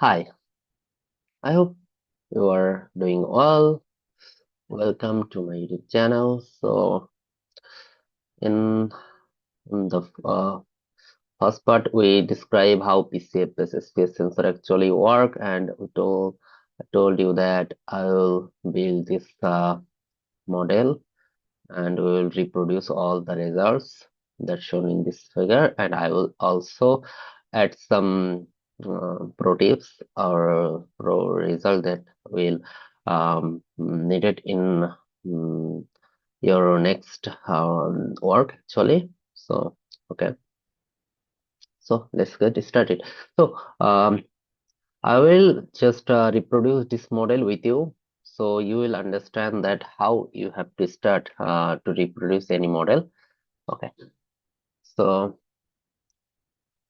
Hi, I hope you are doing well. Welcome to my YouTube channel. So, in the first part, we describe how PCF-based SPR sensor actually work, and I told you that I will build this model, and we will reproduce all the results that's shown in this figure, and I will also add some pro tips or pro result that will needed in your next work actually. So okay, so let's get started. So I will just reproduce this model with you, so you will understand that how you have to start to reproduce any model. Okay, so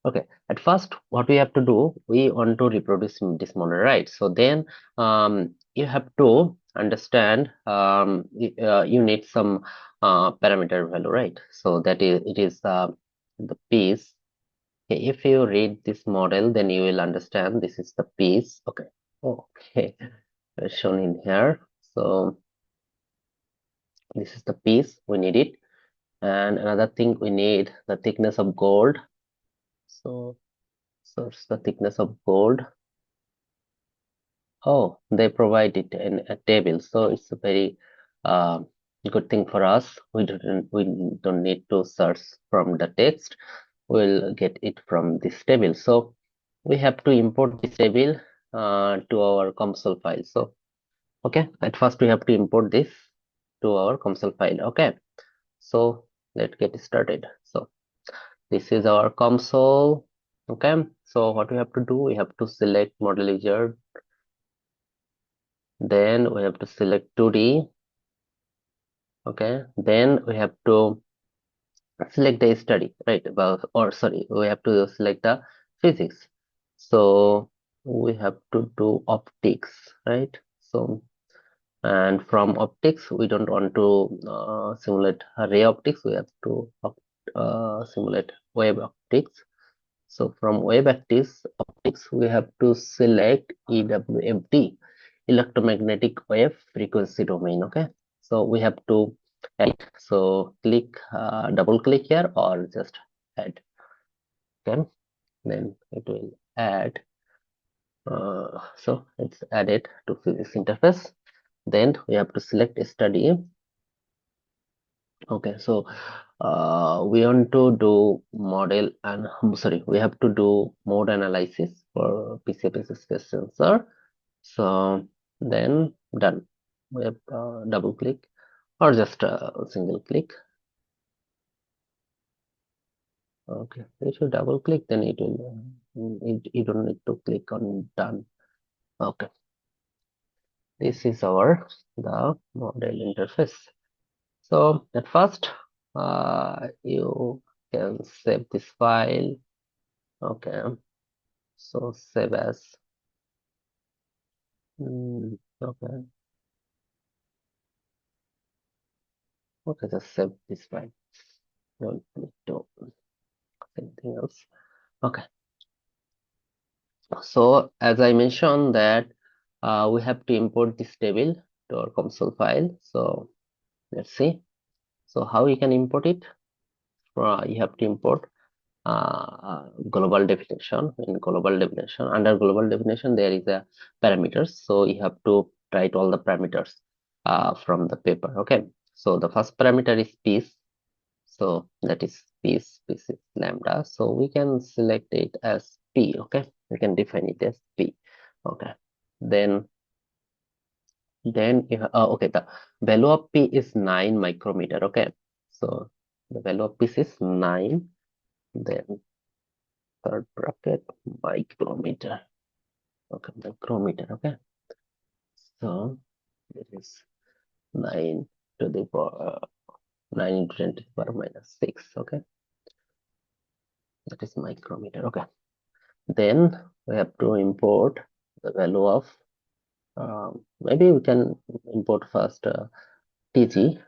okay, at first what we have to do, we want to reproduce this model, right? So then you have to understand you need some parameter value, right? So that is it is the piece. Okay, if you read this model, then you will understand this is the piece. Okay, okay, it's shown in here. So this is the piece, we need it. And another thing, we need the thickness of gold. So it's the thickness of gold. Oh, they provide it in a table, so it's a very uh, good thing for us. We don't need to search from the text. We'll get it from this table. So we have to import this table to our COMSOL file. So okay, at first we have to import this to our COMSOL file. Okay, so let's get started. So this is our COMSOL. Okay, so what we have to do, we have to select model wizard. Then we have to select 2D. Okay, then we have to select the study, right? Or sorry, we have to select the physics. So we have to do optics, right? So, and from optics, we don't want to simulate ray optics. We have to simulate wave optics. So from wave optics, we have to select EWFD, electromagnetic wave frequency domain. Okay, so we have to add. So click, double click here, or just add. Okay, then it will add. So it's added to physics interface. Then we have to select study. Okay, so we want to do model and sorry, we have to do mode analysis for PCF-based space sensor. So then done. We have double click or just a single click. Okay, if you double click, then it will. You don't need to click on done. Okay, this is our the model interface. So at first, you can save this file. Okay, so save as. Okay, okay, just save this file. Don't need to anything else. Okay, so as I mentioned that we have to import this table to our COMSOL file. So let's see. So how you can import it? You have to import global definition. In global definition, under global definition, there is a parameters. So you have to write all the parameters from the paper. Okay. So the first parameter is piece. So that is piece is lambda. So we can select it as P. Okay. We can define it as P. Okay. Then you okay, the value of P is 9 micrometer. Okay. So the value of P is 9. Then third bracket micrometer. Okay, micrometer. Okay, so it is 9 to the power 9 into 10 to the power minus 6. Okay, that is micrometer. Okay, then we have to import the value of maybe we can import first TG,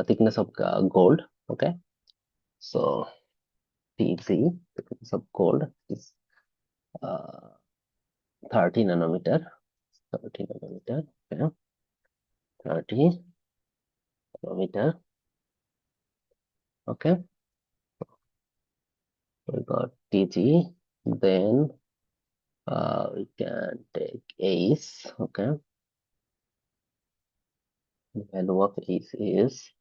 thickness of gold. Okay, so TG, thickness of gold is 30 nanometer, 30 nanometer, okay, 30 nanometer, okay, we got TG, then we can take ACE, okay, the value of ACE is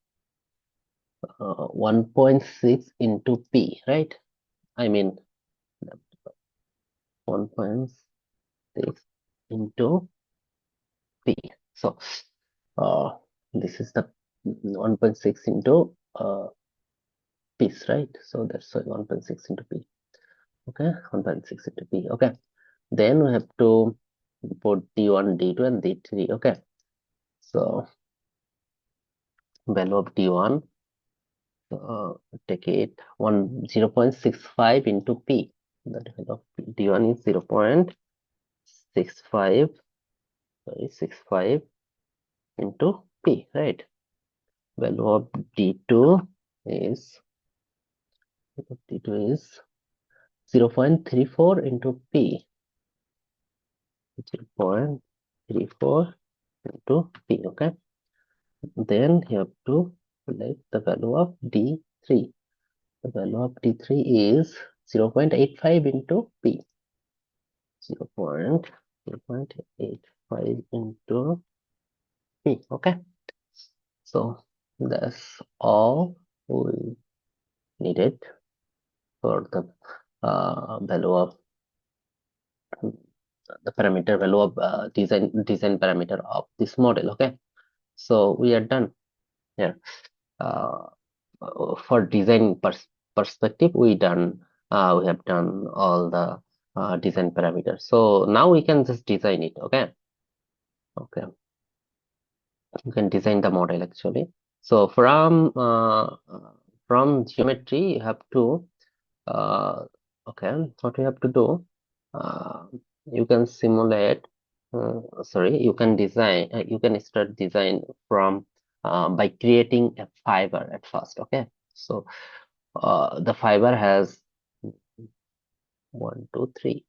1.6 into P, right? I mean 1.6 into P. So this is the 1.6 into P's, right? So that's 1.6 into P. Okay, 1.6 into P. Okay, then we have to put D1, D2, and D3. Okay, so value of D1, take it 0.65 into P. The value of D1 is 0.65, sorry, 65 into P, right? Value of D2 is 0.34 into P. 0.34 into P, okay? Then you have to select the value of D3. The value of D3 is 0.85 into P. 0.85 into P, okay? So that's all we needed for the value of the parameter value of design parameter of this model, okay? So we are done here. For design perspective, we have done all the design parameters. So now we can just design it, okay? Okay, you can design the model actually. So from geometry, you have to okay, what you have to do, you can simulate. Sorry, you can design. You can start design from by creating a fiber at first. Okay, so the fiber has one, two, three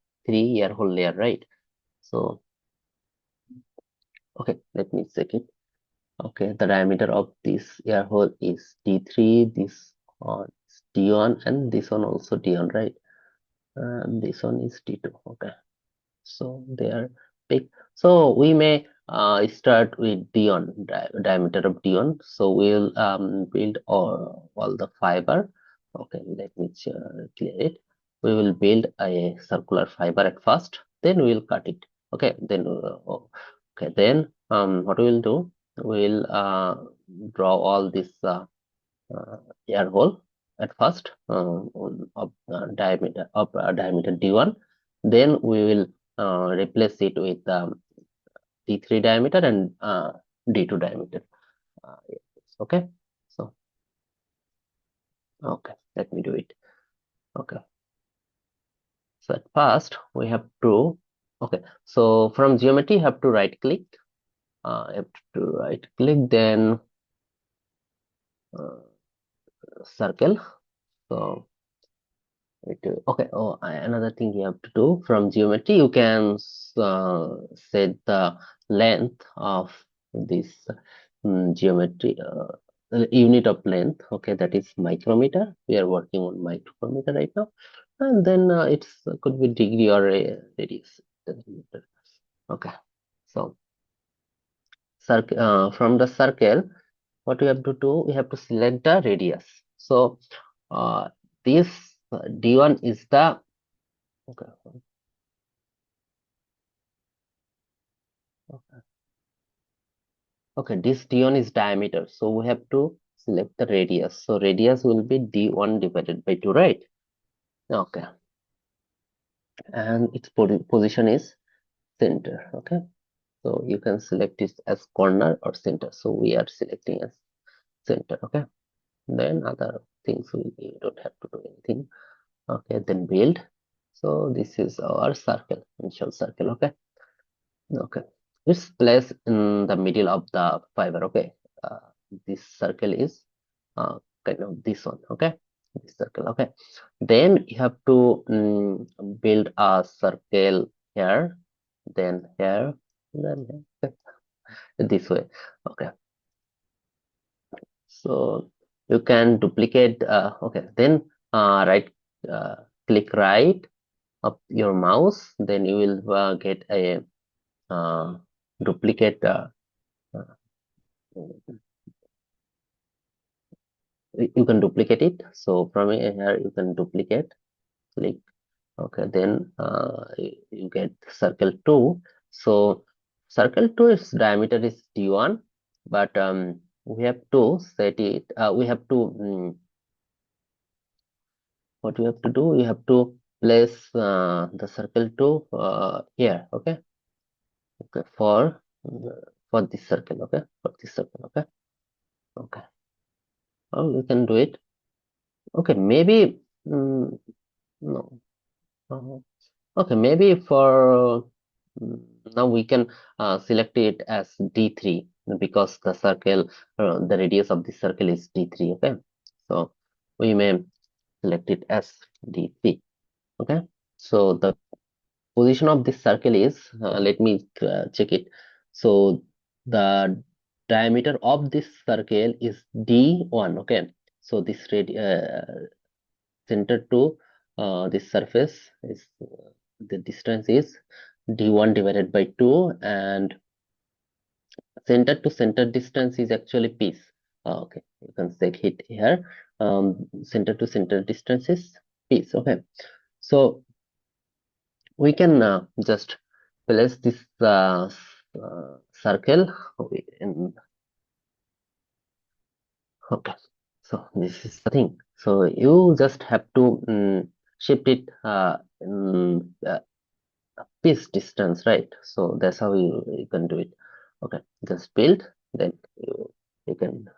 air hole layer, right? So okay, let me check it. Okay, the diameter of this air hole is D3. This one is D1, and this one also D1, right? And this one is D2. Okay, so they are big. So we may start with D1, diameter of D1. So we'll build all the fiber. Okay, let me clear it. We will build a circular fiber at first, then we will cut it. Okay, then okay, then what we will do? We'll draw all this air hole at first of diameter D1. Then we will replace it with D3 diameter and D2 diameter. Yes, okay, so okay, let me do it. Okay, so at first we have to, okay, so from geometry you have to right click, then circle. So okay, another thing you have to do from geometry, you can set the length of this geometry, unit of length. Okay, that is micrometer. We are working on micrometer right now, and then it's could be degree or radius. Doesn't matter. Okay, so from the circle, what we have to do, we have to select the radius. So this D1 is the, okay, okay, this D1 is diameter, so we have to select the radius. So radius will be D1 divided by 2, right? Okay, and its position is center. Okay, so you can select it as corner or center. So we are selecting as center. Okay, then other things we don't have to do anything. Okay, then build. So this is our circle, initial circle. Okay, okay, it's placed in the middle of the fiber. Okay, this circle is kind of this one. Okay, this circle. Okay, then you have to build a circle here. then here, then here. This way. Okay, so you can duplicate. Okay, then right click right of your mouse, then you will get a uh, duplicate. Uh, you can duplicate it. So from here you can duplicate. Click. Okay, then you get circle 2. So circle 2 its diameter is d1, but we have to set it. We have to what you have to do. You have to place the circle 2 here. Okay, okay, for this circle. Okay, for this circle. Okay, okay. Oh, you can do it. Okay, maybe no. Uh, Okay, maybe for mm, now we can select it as D3 because the circle, the radius of the circle is D3. Okay, so we may select it as D3. Okay, so the position of this circle is, let me check it. So the diameter of this circle is D1. Okay, so this center to this surface is the distance is d1 divided by 2, and center to center distance is actually piece. Okay, you can check it here. Center to center distance is piece. Okay, so we can just place this circle in. Okay, so this is the thing. So you just have to shift it in piece distance, right? So that's how you can do it. Okay, just build, then you can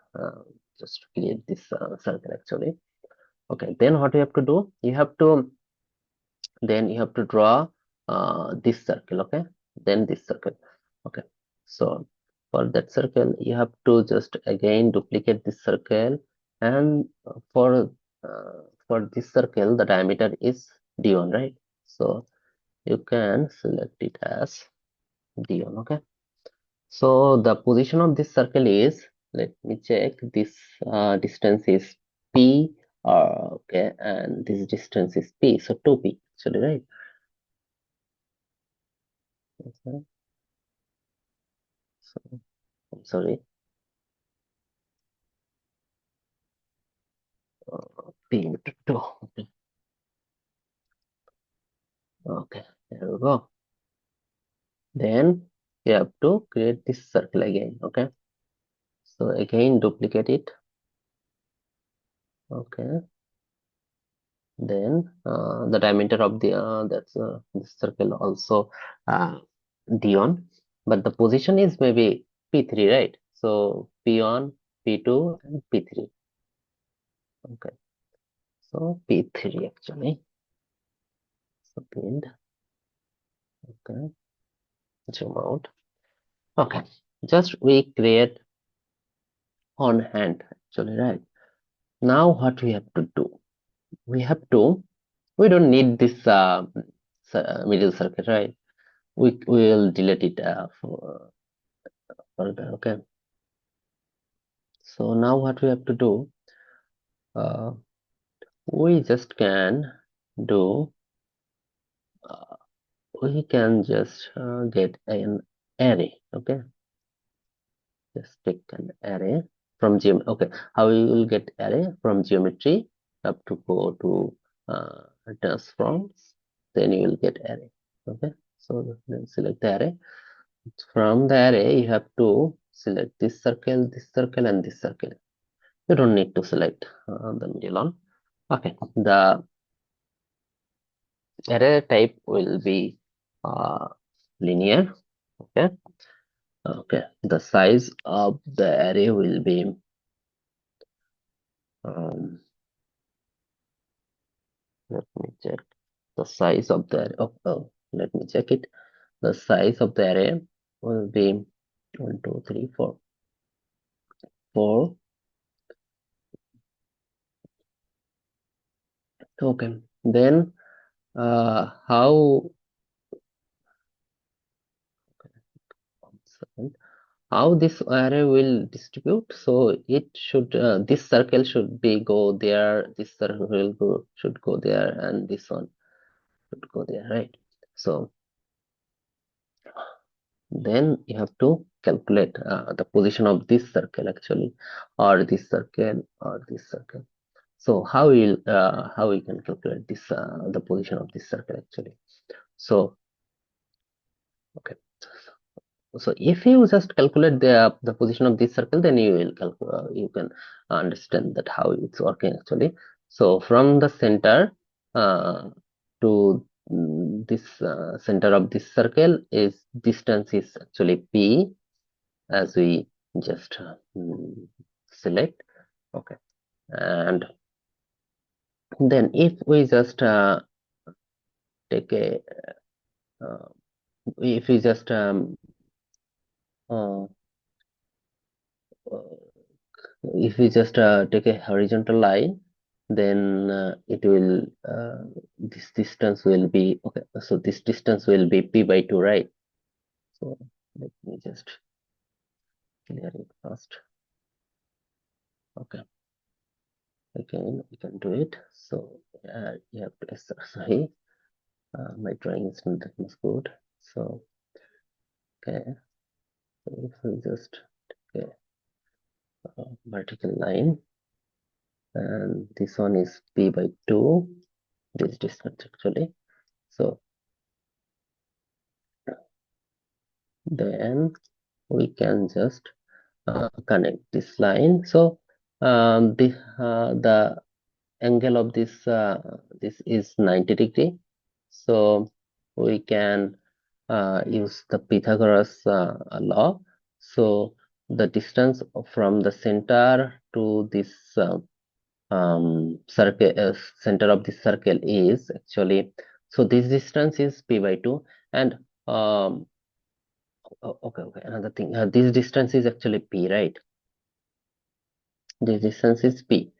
just create this circle actually. Okay, then what you have to do, you have to draw this circle. Okay, then this circle. Okay, so for that circle you have to just again duplicate this circle, and for this circle the diameter is d1, right? So you can select it as d1. Okay, so the position of this circle is, let me check, this distance is p, okay, and this distance is p, so 2p actually, right? Okay, so I'm sorry, p into 2. Okay, okay, there we go. Then you have to create this circle again. Okay, so again duplicate it. Okay, then the diameter of the that's this circle also d1, but the position is maybe p3, right? So p1, p2, and p3. Okay, so p3 actually. So build. Okay, zoom out. Okay, just we create on hand actually, right? Now what we have to do? We have to. We don't need this middle circuit, right? We will delete it for further. Okay. So now what we have to do? Uh, we just can do. Uh, we can just get an array. Okay. Just pick an array from geom. Okay. How we will get array from geometry? Have to go to transforms. Then you will get array. Okay. So then select the array. From the array, you have to select this circle, and this circle. You don't need to select the middle one. Okay, the array type will be uh, linear. Okay, okay. The size of the array will be um, let me check the size of the array. Let me check it. The size of the array will be 1, 2, 3, 4, 4. Okay, then how And how this array will distribute? So it should this circle should be go there, this circle will should go there, and this one should go there, right? So then you have to calculate the position of this circle actually, or this circle, or this circle. So how we can calculate this the position of this circle actually? So okay, so if you just calculate the position of this circle, then you will you can understand that how it's working actually. So from the center to this center of this circle is distance is actually p, as we just select. Okay, and then if we just take a uh, if we just uh, if we just take a horizontal line, then it will this distance will be okay. So this distance will be p by 2, right? So let me just clear it first. Okay, we can do it. So you have to sorry, my drawing is not that much good. So okay, so if we just take a vertical line, and this one is p by 2, this distance actually. So then we can just connect this line. So the angle of this is 90 degree. So we can use the Pythagoras law. So the distance from the center to this circle, center of this circle is actually, so this distance is p by 2, and okay, another thing, this distance is actually p, right? This distance is p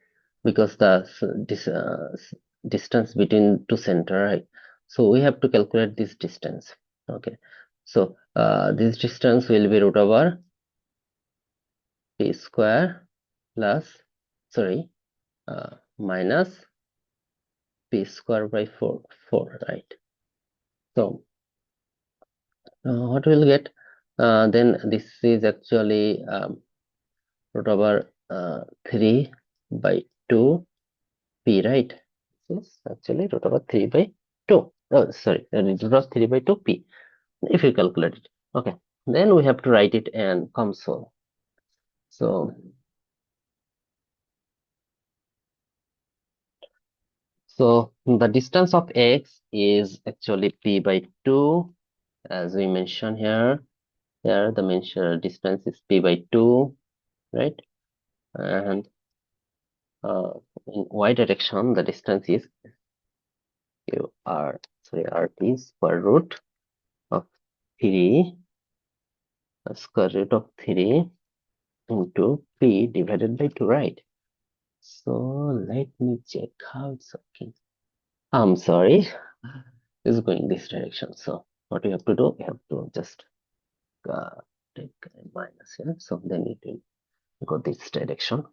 because distance between two center, right? So we have to calculate this distance. Okay, so this distance will be root over p square plus, sorry, minus p square by 4, right? So what we'll get, then this is actually root over 3 by 2 p, right? This is actually root over 3 by 2. Oh, sorry, root over 3 by 2 p, if you calculate it. Okay, then we have to write it in COMSOL. So the distance of x is actually p by 2, as we mentioned here. Here the mentioned distance is p by 2, right? And in y direction the distance is rt square root of 3 square root of 3 into p divided by 2, right? So let me check how it's working. I'm sorry, it's going this direction. So what you have to do, you have to just take a minus here. So then it will go this direction.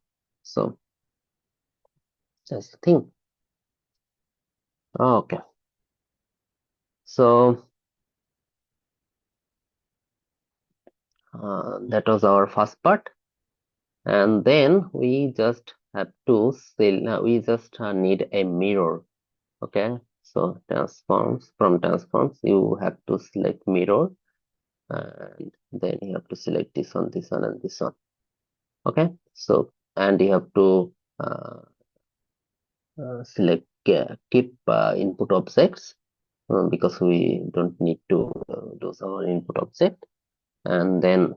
So that's the thing. Okay. So that was our first part. And then we just have to we just need a mirror. Okay. So transforms, you have to select mirror, and then you have to select this one, and this one. Okay, so and you have to select keep input objects because we don't need to do our input object, and then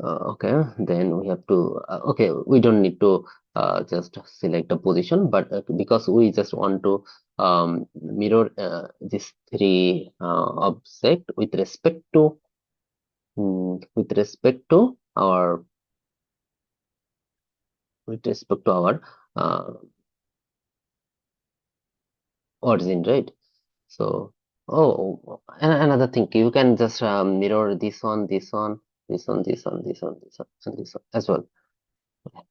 okay, then we have to okay, we don't need to just select a position, but because we just want to mirror these three object with respect to our uh, origin, right? So Oh, another thing, you can just mirror this one, this one, this one, this one, this one, this one, and this one as well. Okay,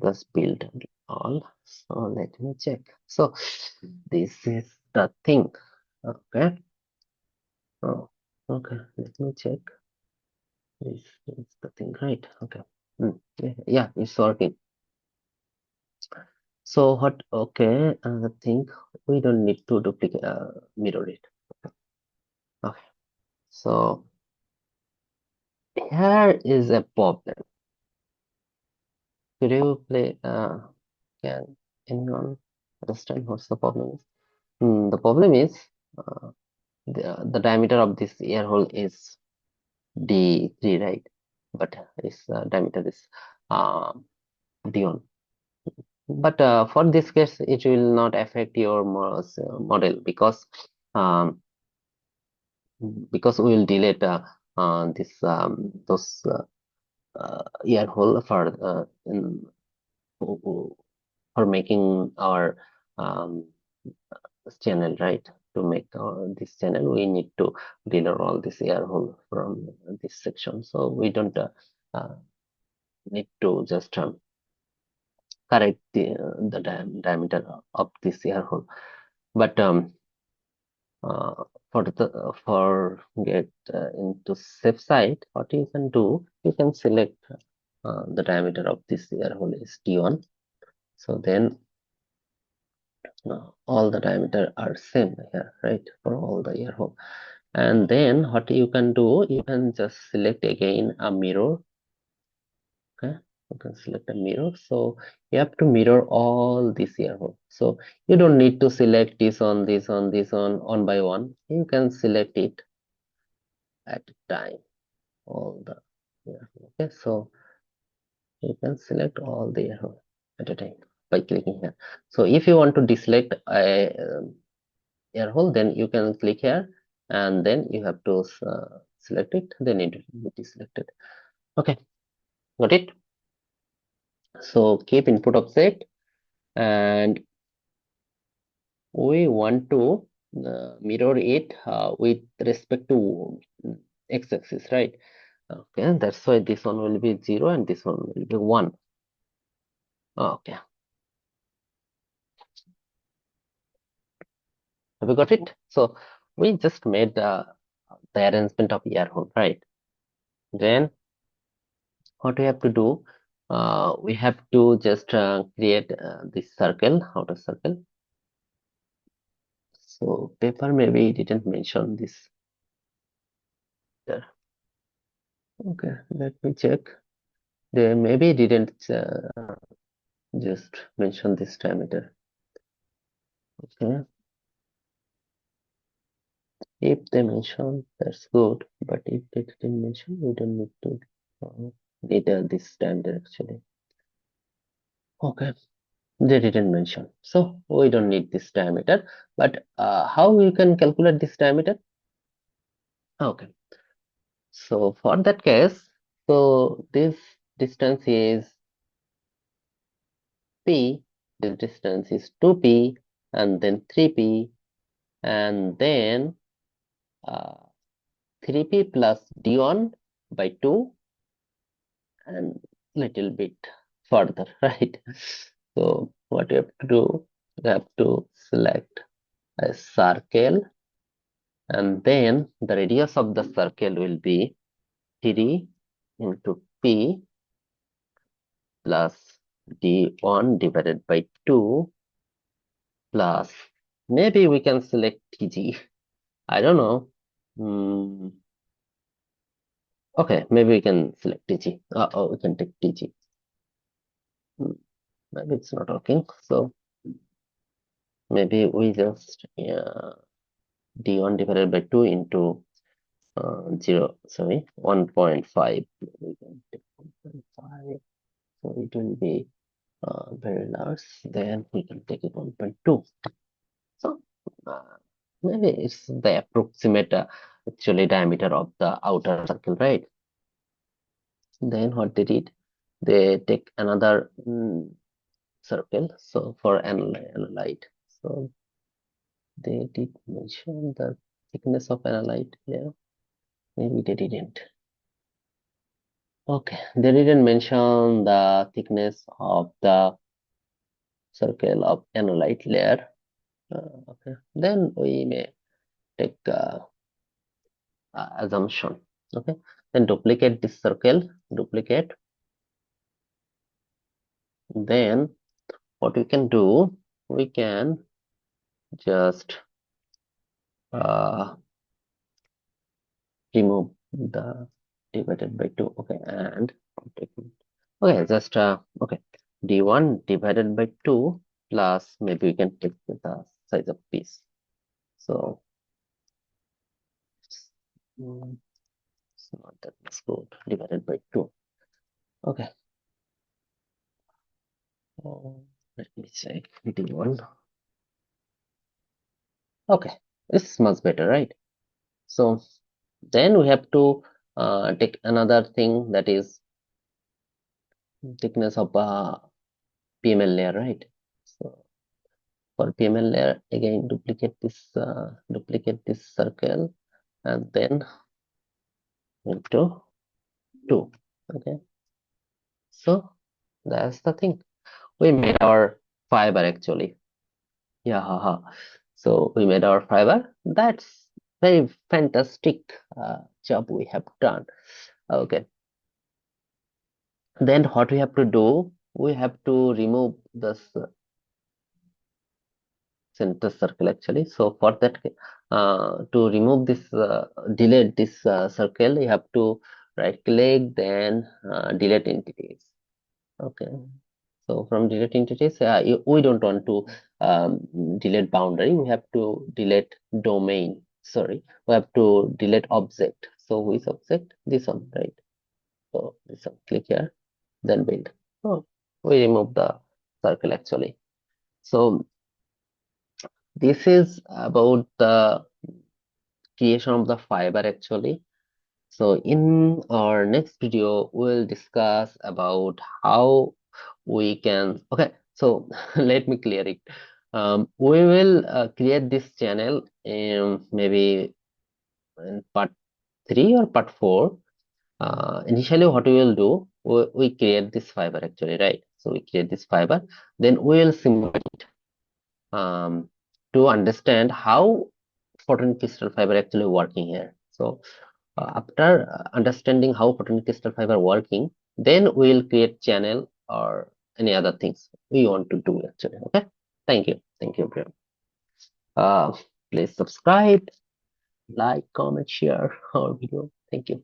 just build all. So let me check. So this is the thing. Okay. Oh, okay. Let me check. This is the thing, right? Okay. Yeah, it's working. So what? Okay, I think we don't need to duplicate, mirror it. Okay. So here is a problem. Could you play? Can anyone understand what's the problem is? The problem is uh, the diameter of this ear hole is D3, right? But its diameter is uh, D1. But for this case, it will not affect your model um, because we will delete this those ear hole for making our um, channel, right? To make this channel, we need to delete all this air hole from this section. So we don't uh, need to just correct the diameter of this air hole. But uh, for get into safe side, what you can do, you can select the diameter of this air hole is T1. So then all the diameter are same here, right? For all the ear hole. And then what you can do, you can just select again a mirror. Okay, you can select a mirror. So you have to mirror all these ear hole. So you don't need to select this on this on this on by one. You can select it at a time. All the ear hole. Okay, so you can select all the ear hole at a time by clicking here. So if you want to deselect a air hole, then you can click here and then you have to select it, then it will be selected. Okay, got it. So keep input offset, and we want to mirror it with respect to x-axis, right? Okay, that's why this one will be 0 and this one will be 1. Okay, have you got it? So we just made the arrangement of ear hole, right? Then what we have to do, we have to just create this circle, outer circle. So paper maybe didn't mention this there. Okay, let me check. They maybe didn't just mention this diameter. Okay, if they mention, that's good. But if they didn't mention, we don't need to need this diameter actually. Okay, they didn't mention, so we don't need this diameter. But how we can calculate this diameter? Okay, so for that case, so this distance is P, this distance is 2P, and then 3P, and then 3P plus D1 by 2, and little bit further, right? So what you have to do, you have to select a circle, and then the radius of the circle will be 3 into P plus D1 divided by 2 plus, maybe we can select TG. I don't know. Hmm. Okay, maybe we can select TG. Oh, we can take TG. Hmm, maybe it's not working. So maybe we just D1 divided by 2 into 0, sorry, 1.5. We can take 1.5. So it will be very large. Then we can take it 1.2. So uh, maybe it's the approximate actually diameter of the outer circle, right? Then what they did, they take another circle. So for analyte, so they did mention the thickness of analyte here. Maybe they didn't. Okay, they didn't mention the thickness of the circle of analyte layer. Okay, then we may take assumption. Okay, then duplicate this circle, duplicate. Then what we can do, we can just remove the divided by 2. Okay, and okay, just okay, d1 divided by 2 plus maybe we can take the size of piece. So it's not that much good. Divided by 2. Okay. Let me check d1. Okay, this is much better, right? So then we have to take another thing, that is thickness of PML layer, right? So for PML layer, again duplicate this circle, and then into 2. Okay, so that's the thing. We made our fiber actually. Yeah, haha. So we made our fiber. That's very fantastic job we have done. Okay. Then what we have to do? We have to remove this center circle actually. So for that, to remove this, delete this circle, you have to right click, then delete entities. Okay. So from delete entities, we don't want to delete boundary. We have to delete domain. Sorry, we have to delete object. So which object? This one, right? So this one. Click here, then build. Oh, we remove the circle actually. So this is about the creation of the fiber actually. So in our next video, we'll discuss about how we can, okay, so let me clear it. We will create this channel in maybe in part 3 or part 4. Initially what we will do, we create this fiber actually, right? So we create this fiber, then we will simulate to understand how photonic crystal fiber actually working here. So after understanding how photonic crystal fiber working, then we will create channel or any other things we want to do actually. Okay, thank you everyone. uh, Please subscribe, like, comment, share our video. Thank you.